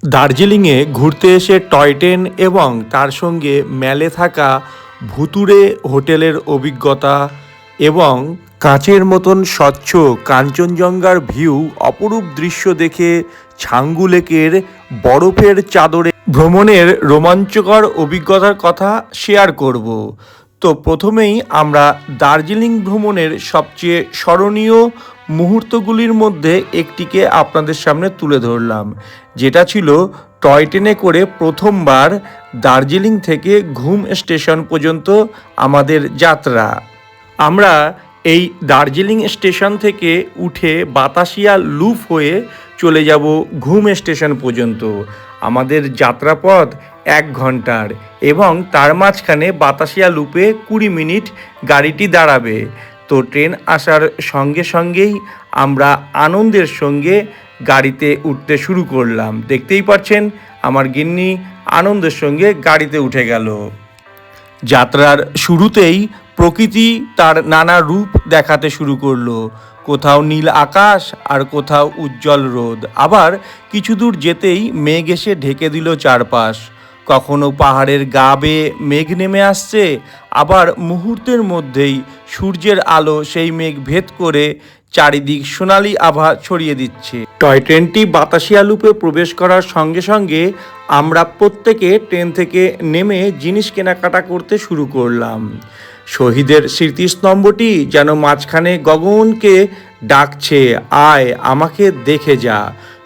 দার্জিলিংয়ে ঘুরতে এসে টয় ট্রেন এবং তার সঙ্গে মেলে থাকা ভুতুড়ে হোটেলের অভিজ্ঞতা এবং কাঁচের মতন স্বচ্ছ কাঞ্চনজঙ্ঘার ভিউ অপরূপ দৃশ্য দেখে ছাঙ্গু লেকের বরফের চাদরে ভ্রমণের রোমাঞ্চকর অভিজ্ঞতার কথা শেয়ার করব। তো প্রথমেই আমরা দার্জিলিং ভ্রমণের সবচেয়ে স্মরণীয় মুহূর্তগুলির মধ্যে একটিকে আপনাদের সামনে তুলে ধরলাম, যেটা ছিল টয় ট্রেনে করে প্রথমবার দার্জিলিং থেকে ঘুম স্টেশন পর্যন্ত আমাদের যাত্রা। আমরা এই দার্জিলিং স্টেশন থেকে উঠে বাতাসিয়া লুপ হয়ে চলে যাব ঘুম স্টেশন পর্যন্ত। আমাদের যাত্রাপথ 1 ঘন্টার এবং তার মাঝখানে বাতাসিয়া লুপে 20 মিনিট গাড়িটি দাঁড়াবে। তো ট্রেন আসার সঙ্গে সঙ্গেই আমরা আনন্দের সঙ্গে গাড়িতে উঠতে শুরু করলাম। দেখতেই পাচ্ছেন আমার গিন্নি আনন্দের সঙ্গে গাড়িতে উঠে গেল। যাত্রার শুরুতেই প্রকৃতি তার নানা রূপ দেখাতে শুরু করলো। কোথাও নীল আকাশ আর কোথাও উজ্জ্বল রোদ, আবার কিছু দূর যেতেই মেঘ এসে ঢেকে দিল চারপাশ। কখনো পাহাড়ের গা বেয়ে মেঘ নেমে আসছে, আবার মুহূর্তের মধ্যেই সূর্যের আলো সেই মেঘ ভেদ করে চারিদিক সোনালি আভা ছড়িয়ে দিচ্ছে। টয় ট্রেনটি বাতাসিয়া লুপে প্রবেশ করার সঙ্গে সঙ্গে আমরা প্রত্যেকে ট্রেন থেকে নেমে জিনিস কেনাকাটা করতে শুরু করলাম। শহীদের স্মৃতিস্তম্ভটি যেন মাঝখানে গগনকে ডাকছে, আয় আমাকে দেখে যা।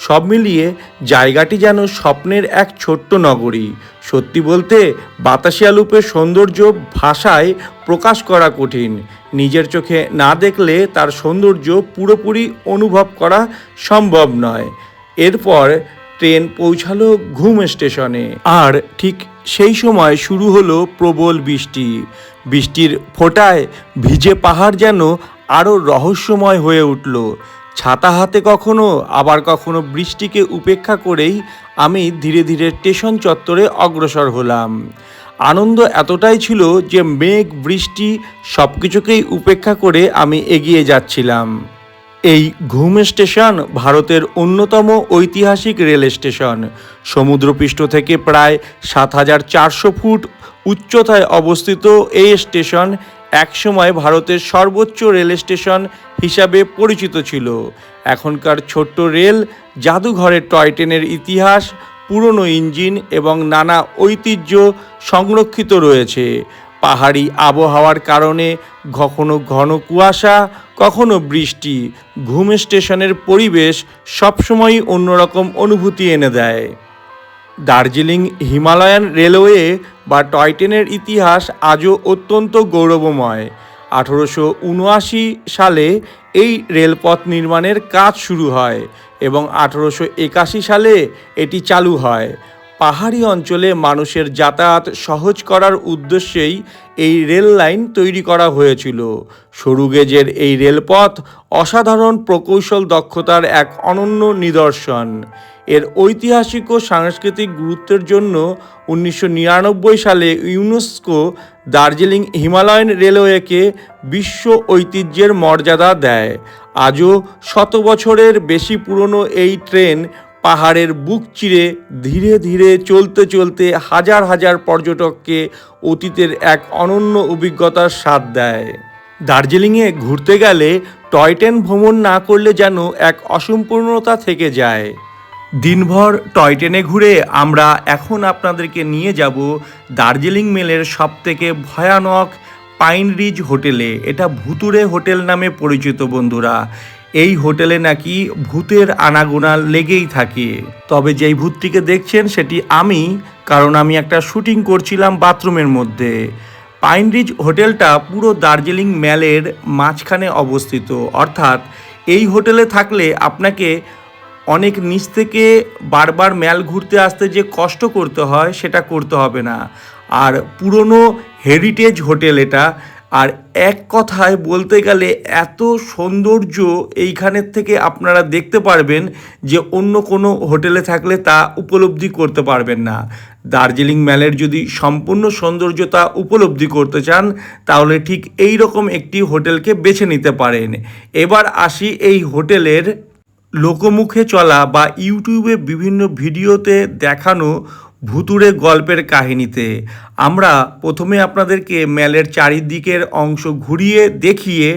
সব মিলিয়ে জায়গাটি যেন স্বপ্নের এক ছোট্ট নগরী। সত্যি বলতে বাতাসিয়া লুপের সৌন্দর্য ভাষায় প্রকাশ করা কঠিন। নিজের চোখে না দেখলে তার সৌন্দর্য পুরোপুরি অনুভব করা সম্ভব নয়। এরপর ট্রেন পৌঁছালো ঘুম স্টেশনে, আর ঠিক সেই সময় শুরু হলো প্রবল বৃষ্টি। বৃষ্টির ফোঁটায় ভিজে পাহাড় যেন আরও রহস্যময় হয়ে উঠল। ছাতা হাতে কখনো, আবার কখনো বৃষ্টিকে উপেক্ষা করেই আমি ধীরে ধীরে স্টেশন চত্বরে অগ্রসর হলাম। আনন্দ এতটাই ছিল যে মেঘ বৃষ্টি সব কিছুকেই উপেক্ষা করে আমি এগিয়ে যাচ্ছিলাম। এই ঘুম স্টেশন ভারতের অন্যতম ঐতিহাসিক রেল স্টেশন। সমুদ্রপৃষ্ঠ থেকে প্রায় 7,400 ফুট উচ্চতায় অবস্থিত এই স্টেশন একসময় ভারতের সর্বোচ্চ রেল স্টেশন হিসাবে পরিচিত ছিল। এখনকার ছোট্ট রেল জাদুঘরে টয় ট্রেনের ইতিহাস, পুরনো ইঞ্জিন এবং নানা ঐতিহ্য সংরক্ষিত রয়েছে। পাহাড়ি আবহাওয়ার কারণে কখনো ঘন কুয়াশা, কখনো বৃষ্টি, ঘুম স্টেশনের পরিবেশ সবসময়ই অন্যরকম অনুভূতি এনে দেয়। দার্জিলিং হিমালয়ান রেলওয়ে বা টয় ট্রেনের ইতিহাস আজও অত্যন্ত গৌরবময়। 1879 সালে এই রেলপথ নির্মাণের কাজ শুরু হয় এবং 1881 সালে এটি চালু হয়। পাহাড়ি অঞ্চলে মানুষের যাতায়াত সহজ করার উদ্দেশ্যেই এই রেল লাইন তৈরি করা হয়েছিল। সরু গেজের এই রেলপথ অসাধারণ প্রকৌশল দক্ষতার এক অনন্য নিদর্শন। এর ঐতিহাসিক ও সাংস্কৃতিক গুরুত্বের জন্য 1999 সালে ইউনেস্কো দার্জিলিং হিমালয়ান রেলওয়েকে বিশ্ব ঐতিহ্যের মর্যাদা দেয়। আজও 100 বছরের বেশি পুরনো এই ট্রেন পাহাড়ের বুক চিরে ধীরে ধীরে চলতে চলতে হাজার হাজার পর্যটককে অতীতের এক অনন্য অভিজ্ঞতার স্বাদ দেয়। দার্জিলিংয়ে ঘুরতে গেলে টয় ট্রেন ভ্রমণ না করলে যেন এক অসম্পূর্ণতা থেকে যায়। দিনভর টয় ট্রেনে ঘুরে আমরা এখন আপনাদেরকে নিয়ে যাব দার্জিলিং মেলের সবথেকে ভয়ানক পাইন রিজ হোটেলে। এটা ভুতুড়ে হোটেল নামে পরিচিত বন্ধুরা। এই হোটেলে নাকি ভূতের আনাগোনা লেগেই থাকে। তবে যেই ভূতটিকে দেখছেন সেটি আমি, কারণ আমি একটা শুটিং করছিলাম বাথরুমের মধ্যে। পাইন রিজ হোটেলটা পুরো দার্জিলিং মেলের মাঝখানে অবস্থিত, অর্থাৎ এই হোটেলে থাকলে আপনাকে অনেক নিচ থেকে বারবার ম্যাল ঘুরতে আসতে যে কষ্ট করতে হয় সেটা করতে হবে না। আর পুরনো হেরিটেজ হোটেল এটা। আর এক কথায় বলতে গেলে এত সৌন্দর্য এইখানের থেকে আপনারা দেখতে পারবেন যে অন্য কোনো হোটেলে থাকলে তা উপলব্ধি করতে পারবেন না। দার্জিলিং ম্যালের যদি সম্পূর্ণ সৌন্দর্যতা উপলব্ধি করতে চান তাহলে ঠিক এই রকম একটি হোটেলকে বেছে নিতে পারেন। এবার আসি এই হোটেলের লোকমুখে চলা বা ইউটিউবে বিভিন্ন ভিডিওতে দেখানো ভুতুড়ে গল্পের কাহিনীতে আমরা প্রথমে আপনাদেরকে ম্যালের চারিদিকের অংশ ঘুরিয়ে দেখিয়ে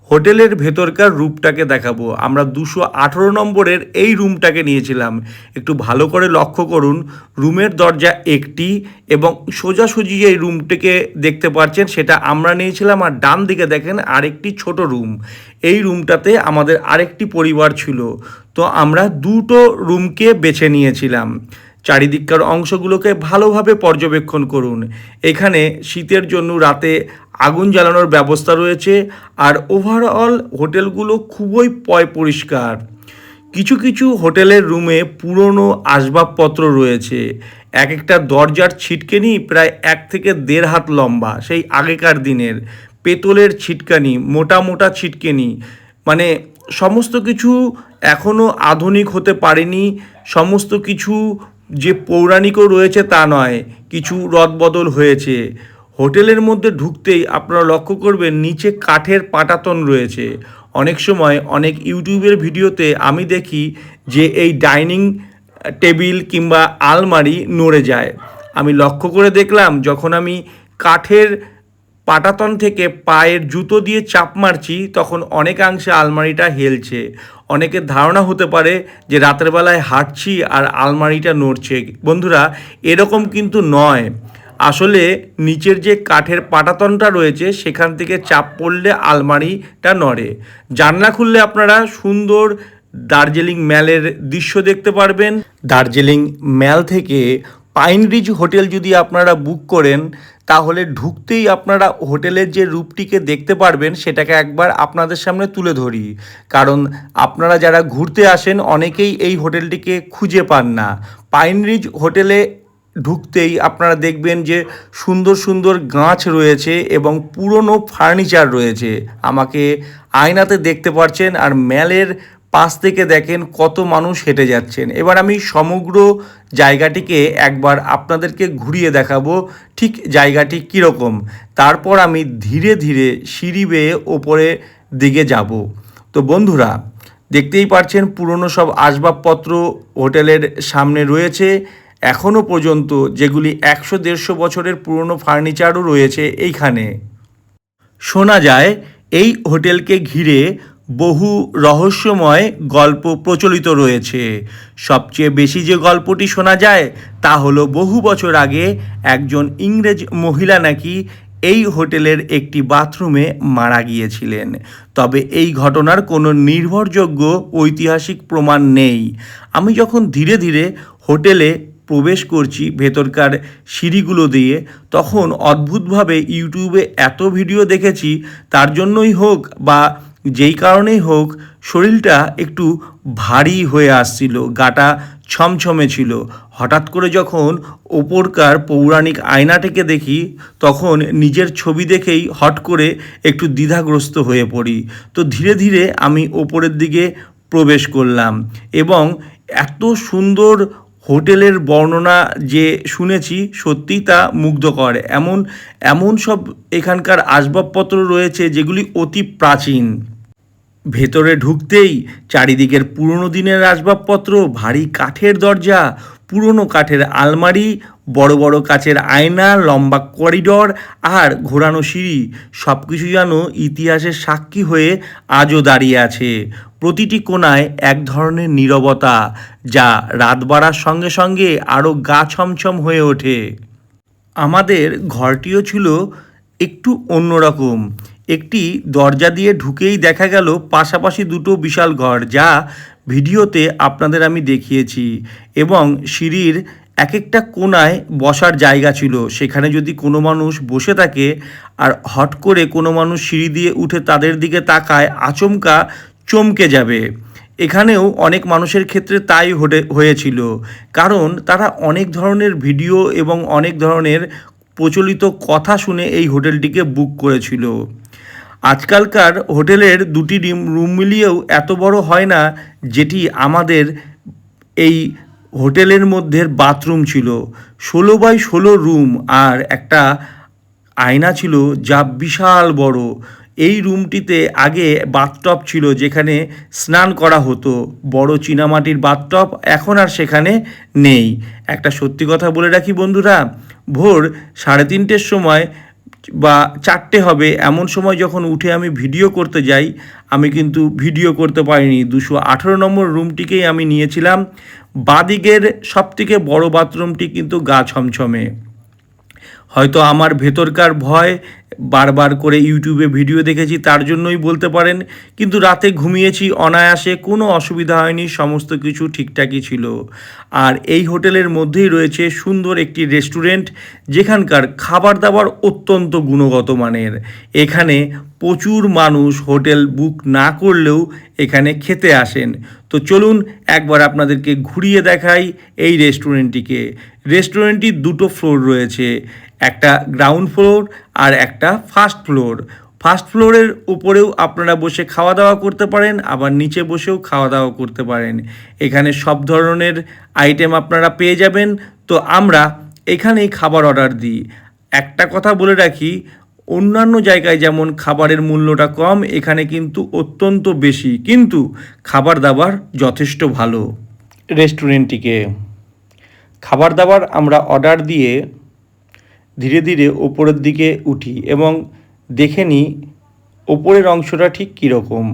হোটেলের ভেতরকার রূপটাকে দেখাবো। আমরা 218 নম্বরের এই রুমটাকে নিয়েছিলাম। একটু ভালো করে লক্ষ্য করুন, রুমের দরজা একটি এবং সোজাসুজি এই রুমটিকে দেখতে পাচ্ছেন সেটা আমরা নিয়েছিলাম। আর ডান দিকে দেখেন আরেকটি ছোট রুম, এই রুমটাতে আমাদের আরেকটি পরিবার ছিল। তো আমরা দুটো রুমকে বেছে নিয়েছিলাম। চারিদিককার অংশগুলোকে ভালোভাবে পর্যবেক্ষণ করুন। এখানে শীতের জন্য রাতে আগুন জ্বালানোর ব্যবস্থা রয়েছে। আর ওভারঅল হোটেলগুলো খুবই পরিষ্কার। কিছু কিছু হোটেলের রুমে পুরনো আসবাবপত্র রয়েছে। এক একটা দরজার ছিটকানি প্রায় 1 থেকে 1.5 হাত লম্বা, সেই আগেকার দিনের পেতলের ছিটকানি, মোটা মোটা ছিটকানি। মানে সমস্ত কিছু এখনও আধুনিক হতে পারেনি। সমস্ত কিছু যে পৌরাণিকও রয়েছে তা নয়, কিছু রদবদল হয়েছে। হোটেলের মধ্যে ঢুকতেই আপনারা লক্ষ্য করবেন নিচে কাঠের পাটাতন রয়েছে। অনেক সময় অনেক ইউটিউবের ভিডিওতে আমি দেখি যে এই ডাইনিং টেবিল কিংবা আলমারি নড়ে যায়। আমি লক্ষ্য করে দেখলাম যখন আমি কাঠের পাটাতন থেকে পায়ের জুতো দিয়ে চাপ মারছি তখন অনেকাংশে আলমারিটা হেলছে। অনেকের ধারণা হতে পারে যে রাতের বেলায় হাঁটছি আর আলমারিটা নড়ছে। বন্ধুরা, এরকম কিন্তু নয়। আসলে নিচের যে কাঠের পাটাতনটা রয়েছে সেখান থেকে চাপ পড়লে আলমারিটা নড়ে। জানলা খুললে আপনারা সুন্দর দার্জিলিং ম্যালের দৃশ্য দেখতে পারবেন। দার্জিলিং ম্যাল থেকে পাইন রিজ হোটেল যদি আপনারা বুক করেন তাহলে ঢুকতেই আপনারা হোটেলের যে রূপটিকে দেখতে পারবেন সেটাকে একবার আপনাদের সামনে তুলে ধরি। কারণ আপনারা যারা ঘুরতে আসেন অনেকেই এই হোটেলটিকে খুঁজে পান না। পাইন রিজ হোটেলে ঢুকতেই আপনারা দেখবেন যে সুন্দর সুন্দর গাছ রয়েছে এবং পুরনো ফার্নিচার রয়েছে, আমাকে আয়নাতে দেখতে পাচ্ছেন। আর ম্যালের পাশ থেকে দেখেন কত মানুষ হেঁটে যাচ্ছেন। এবার আমি সমগ্র জায়গাটিকে একবার আপনাদেরকে ঘুরিয়ে দেখাবো ঠিক জায়গাটি কীরকম। তারপর আমি ধীরে ধীরে সিঁড়ি বেয়ে ওপরে দিকে যাব। তো বন্ধুরা, দেখতেই পাচ্ছেন পুরনো সব আসবাবপত্র হোটেলের সামনে রয়েছে। এখনও পর্যন্ত যেগুলি 100-150 বছরের পুরনো ফার্নিচারও রয়েছে এইখানে। শোনা যায় এই হোটেলকে ঘিরে বহু রহস্যময় গল্প প্রচলিত রয়েছে। সবচেয়ে বেশি যে গল্পটি শোনা যায় তা হলো বহু বছর আগে একজন ইংরেজ মহিলা নাকি এই হোটেলের একটি বাথরুমে মারা গিয়েছিলেন। তবে এই ঘটনার কোনো নির্ভরযোগ্য ঐতিহাসিক প্রমাণ নেই। আমি যখন ধীরে ধীরে হোটেলে প্রবেশ করছি ভেতরকার সিঁড়িগুলো দিয়ে, তখন অদ্ভুতভাবে ইউটিউবে এত ভিডিও দেখেছি, তার জন্যই হোক বা যেই কারণেই হোক শরীরটা একটু ভারী হয়ে আসছিল, গাটা ছমছমে ছিল। হঠাৎ করে যখন ওপরকার পৌরাণিক আয়নাটিকে দেখি তখন নিজের ছবি দেখেই হট করে একটু দ্বিধাগ্রস্ত হয়ে পড়ি। তো ধীরে ধীরে আমি ওপরের দিকে প্রবেশ করলাম এবং এত সুন্দর হোটেলের বর্ণনা যে শুনেছি সত্যিই তা মুগ্ধকর। এমন সব এখানকার আসবাবপত্র রয়েছে যেগুলি অতি প্রাচীন। ভেতরে ঢুকতেই চারিদিকের পুরনো দিনের আসবাবপত্র, ভারী কাঠের দরজা, পুরনো কাঠের আলমারি, বড় বড় কাচের আয়না, লম্বা করিডর আর ঘোরানো সিঁড়ি, সব কিছু যেন ইতিহাসের সাক্ষী হয়ে আজও দাঁড়িয়ে আছে। প্রতিটি কোণায় এক ধরনের নীরবতা যা রাত বাড়ার সঙ্গে সঙ্গে আরও গা ছমছম হয়ে ওঠে। আমাদের ঘরটিও ছিল একটু অন্যরকম। একটি দরজা দিয়ে ঢুকেই দেখা গেল পাশাপাশি দুটো বিশাল ঘর, যা ভিডিওতে আপনাদের আমি দেখিয়েছি। এবং সিঁড়ির এক একটা কোণায় বসার জায়গা ছিল। সেখানে যদি কোনো মানুষ বসে থাকে আর হট করে কোনো মানুষ সিঁড়ি দিয়ে উঠে তাদের দিকে তাকায়, আচমকা চমকে যাবে। এখানেও অনেক মানুষের ক্ষেত্রে তাই হয়েছিল, কারণ তারা অনেক ধরনের ভিডিও এবং অনেক ধরনের প্রচলিত কথা শুনে এই হোটেলটিকে বুক করেছিল। আজকালকার হোটেলের দুটি রুম মিলিয়েও এত বড় হয় না যেটি আমাদের এই হোটেলের মধ্যে বাথরুম ছিল। 16x16 রুম আর একটা আয়না ছিল যা বিশাল বড়। এই রুমটিতে আগে বাথটব ছিল, যেখানে স্নান করা হতো, বড় চীনামাটির বাথটব, এখন আর সেখানে নেই। একটা সত্যি কথা বলে রাখি বন্ধুরা, ভোর 3:30-র সময় বা 4টে হবে এমন সময় যখন উঠে আমি ভিডিও করতে যাই, আমি কিন্তু ভিডিও করতে পারিনি। 218 নম্বর রুমটিকেই আমি নিয়েছিলাম। বাদিকের সবথেকে বড় বাথরুমটি কিন্তু গা ছমছমে। হয়তো আমার ভেতরকার ভয়, বারবার করে ইউটিউবে ভিডিও দেখেছি তার জন্যই বলতে পারেন, কিন্তু রাতে ঘুমিয়েছি অনায়াসে, কোনো অসুবিধা হয়নি, সমস্ত কিছু ঠিকঠাকই ছিল। আর এই হোটেলের মধ্যেই রয়েছে সুন্দর একটি রেস্টুরেন্ট, যেখানকার খাবার দাবার অত্যন্ত গুণগত মানের। এখানে প্রচুর মানুষ হোটেল বুক না করলেও এখানে খেতে আসেন। তো চলুন একবার আপনাদেরকে ঘুরিয়ে দেখাই এই রেস্টুরেন্টটিকে। রেস্টুরেন্টটির 2টো ফ্লোর রয়েছে, একটা গ্রাউন্ড ফ্লোর আর একটা ফার্স্ট ফ্লোর। ফার্স্ট ফ্লোরের উপরেও আপনারা বসে খাওয়া দাওয়া করতে পারেন, আবার নিচে বসেও খাওয়া দাওয়া করতে পারেন। এখানে সব ধরনের আইটেম আপনারা পেয়ে যাবেন। তো আমরা এখানেই খাবার অর্ডার দিই। একটা কথা বলে রাখি, অন্যান্য জায়গায় যেমন খাবারের মূল্যটা কম, এখানে কিন্তু অত্যন্ত বেশি, কিন্তু খাবার দাবার যথেষ্ট ভালো। রেস্টুরেন্টটিকে খাবার দাবার আমরা অর্ডার দিয়ে ধীরে ধীরে ওপরের দিকে উঠি এবং দেখে নিই ওপরের অংশটা ঠিক কীরকম।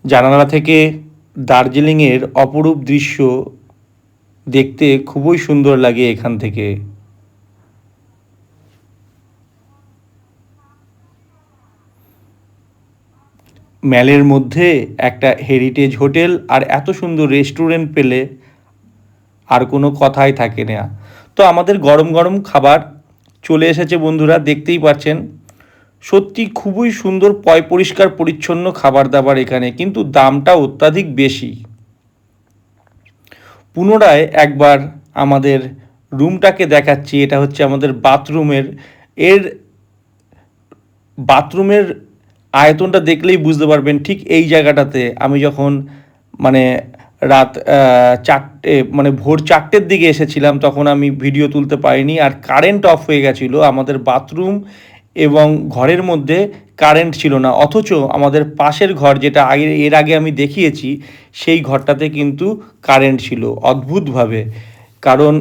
জানালা থেকে দার্জিলিংয়ের অপরূপ দৃশ্য দেখতে খুবই সুন্দর লাগে এখান থেকে। ম্যালের মধ্যে একটা হেরিটেজ হোটেল আর এত সুন্দর রেস্টুরেন্ট পেলে আর কোনো কথাই থাকে না। তো আমাদের গরম গরম খাবার চলে এসেছে বন্ধুরা, দেখতেই পাচ্ছেন। সত্যি খুবই সুন্দর, পরিষ্কার পরিচ্ছন্ন খাবার দাবার এখানে, কিন্তু দামটা অত্যাধিক বেশি। পুনরায় একবার আমাদের রুমটাকে দেখাচ্ছি। এটা হচ্ছে আমাদের বাথরুমের আয়তনটা দেখলেই বুঝতে পারবেন। ঠিক এই জায়গাটাতে আমি যখন রাত 4টে ভোর 4টের দিকে এসেছিলাম, তখন আমি ভিডিও তুলতে পারিনি, আর কারেন্ট অফ হয়ে গেছিলো। আমাদের বাথরুম এবং ঘরের মধ্যে কারেন্ট ছিল না, অথচ আমাদের পাশের ঘর, যেটা এর আগে আমি দেখিয়েছি, সেই ঘরটাতে কিন্তু কারেন্ট ছিল অদ্ভুতভাবে। কারণ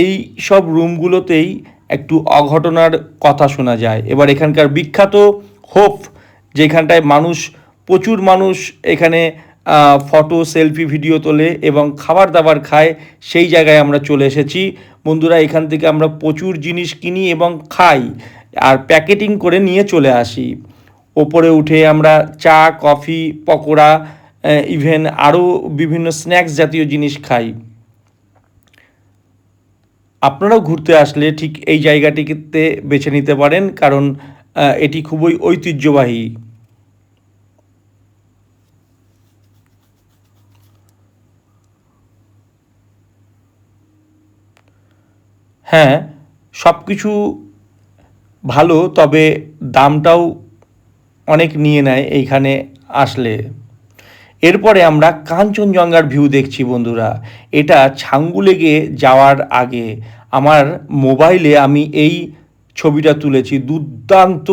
এই সব রুমগুলোতেই একটু অঘটনার কথা শোনা যায়। এবার এখানকার বিখ্যাত হোপ, যেখানটায় প্রচুর মানুষ এখানে ফটো, সেলফি, ভিডিও তোলে এবং খাবার দাবার খায়, সেই জায়গায় আমরা চলে এসেছি বন্ধুরা। এখান থেকে আমরা প্রচুর জিনিস কিনি এবং খাই, আর প্যাকেটিং করে নিয়ে চলে আসি। ওপরে উঠে আমরা চা, কফি, পকোড়া, ইভেন আরও বিভিন্ন স্ন্যাক্স জাতীয় জিনিস খাই। আপনারাও ঘুরতে আসলে ঠিক এই জায়গাটিতে বেছে নিতে পারেন, কারণ এটি খুবই ঐতিহ্যবাহী। হ্যাঁ, সব কিছু ভালো, তবে দামটাও অনেক নিয়ে নেয় এইখানে আসলে। এরপরে আমরা কাঞ্চনজঙ্ঘার ভিউ দেখছি বন্ধুরা। এটা ছাঙ্গু লেকে যাওয়ার আগে আমার মোবাইলে আমি এই ছবিটা তুলেছি। দুর্দান্ত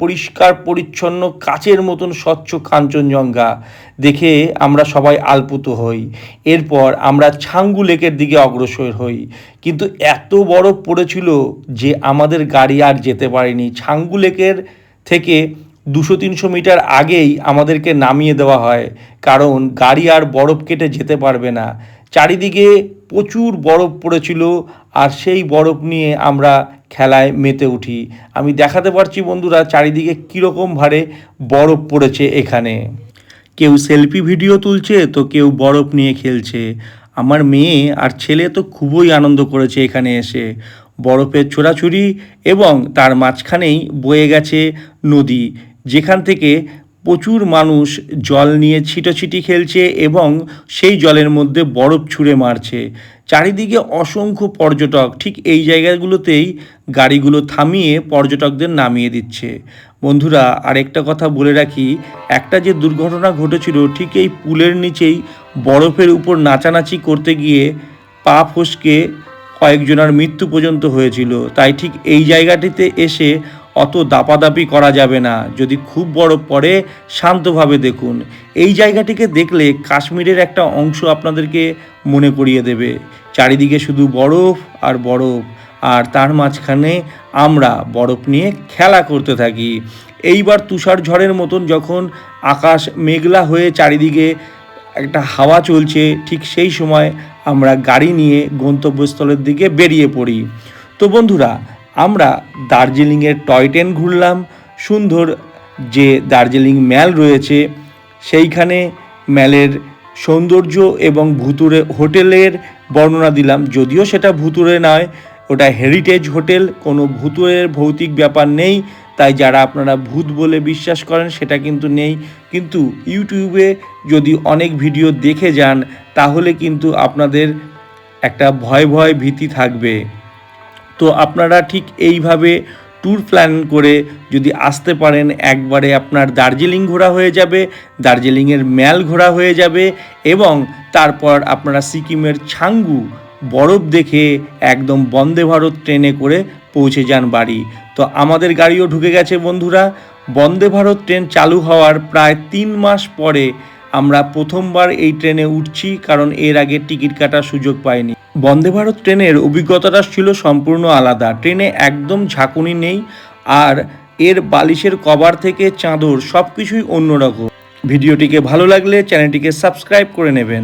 পরিষ্কার পরিচ্ছন্ন কাচের মতন স্বচ্ছ কাঞ্চনজঙ্ঘা দেখে আমরা সবাই আলপুত হই। এরপর আমরা ছাঙ্গু লেকের দিকে অগ্রসর হই, কিন্তু এত বরফ পড়েছিল যে আমাদের গাড়ি আর যেতে পারেনি। ছাঙ্গু লেকের থেকে 200-300 মিটার আগেই আমাদেরকে নামিয়ে দেওয়া হয়, কারণ গাড়ি আর বরফ কেটে যেতে পারবে না। চারিদিকে প্রচুর বরফ পড়েছিল, আর সেই বরফ নিয়ে আমরা খেলায় মেতে উঠি। আমি দেখাতে পারছি বন্ধুরা চারিদিকে কীরকম ভারে বরফ পড়েছে এখানে। কেউ সেলফি ভিডিও তুলছে, তো কেউ বরফ নিয়ে খেলছে। আমার মেয়ে আর ছেলে তো খুবই আনন্দ করেছে এখানে এসে। বরফের ছোড়াছুড়ি এবং তার মাঝখানেই বয়ে গেছে নদী, যেখান থেকে প্রচুর মানুষ জল নিয়ে ছিটোছিটি খেলছে এবং সেই জলের মধ্যে বরফ ছুঁড়ে মারছে। চারিদিকে অসংখ্য পর্যটক ঠিক এই জায়গাগুলোতেই গাড়িগুলো থামিয়ে পর্যটকদের নামিয়ে দিচ্ছে। বন্ধুরা, আরেকটা কথা বলে রাখি, একটা যে দুর্ঘটনা ঘটেছিল ঠিক এই পুলের নিচেই বরফের উপর নাচানাচি করতে গিয়ে পা ফসকে কয়েকজনের মৃত্যু পর্যন্ত হয়েছিল। তাই ঠিক এই জায়গাটিতে এসে অত দাপাদাপি করা যাবে না। যদি খুব বরফ পড়ে শান্তভাবে দেখুন। এই জায়গাটিকে দেখলে কাশ্মীরের একটা অংশ আপনাদেরকে মনে করিয়ে দেবে। চারিদিকে শুধু বরফ আর বরফ, আর তার মাঝখানে আমরা বরফ নিয়ে খেলা করতে থাকি। এইবার তুষার ঝড়ের মতন যখন আকাশ মেঘলা হয়ে চারিদিকে একটা হাওয়া চলছে, ঠিক সেই সময় আমরা গাড়ি নিয়ে গন্তব্যস্থলের দিকে বেরিয়ে পড়ি। তো বন্ধুরা, আমরা দার্জিলিংয়ের টয় ট্রেন ঘুরলাম। সুন্দর যে দার্জিলিং ম্যাল রয়েছে সেইখানে ম্যালের সৌন্দর্য এবং ভুতুড়ে হোটেলের বর্ণনা দিলাম। যদিও সেটা ভুতুড়ে নয়, ওটা হেরিটেজ হোটেল, কোনো ভুতুড়ের ভৌতিক ব্যাপার নেই। তাই যারা আপনারা ভূত বলে বিশ্বাস করেন সেটা কিন্তু নেই। কিন্তু ইউটিউবে যদি অনেক ভিডিও দেখে যান তাহলে কিন্তু আপনাদের একটা ভয় ভয় ভীতি থাকবে। তো আপনারা ঠিক এইভাবে ট্যুর প্ল্যান করে যদি আসতে পারেন, একবারে আপনার দার্জিলিং ঘোরা হয়ে যাবে, দার্জিলিংয়ের ম্যাল ঘোরা হয়ে যাবে এবং তারপর আপনারা সিকিমের ছাঙ্গু বরফ দেখে একদম বন্দে ভারত ট্রেনে করে পৌঁছে যান বাড়ি। তো আমাদের গাড়িও ঢুকে গেছে বন্ধুরা। বন্দে ভারত ট্রেন চালু হওয়ার প্রায় 3 মাস পরে আমরা প্রথমবার এই ট্রেনে উঠছি, কারণ এর আগে টিকিট কাটার সুযোগ পাইনি। বন্দে ভারত ট্রেনের অভিজ্ঞতাটা ছিল সম্পূর্ণ আলাদা। ট্রেনে একদম ঝাঁকুনি নেই, আর এর বালিশের কভার থেকে চাদর সব কিছুই অন্যরকম। ভিডিওটিকে ভালো লাগলে চ্যানেলটিকে সাবস্ক্রাইব করে নেবেন।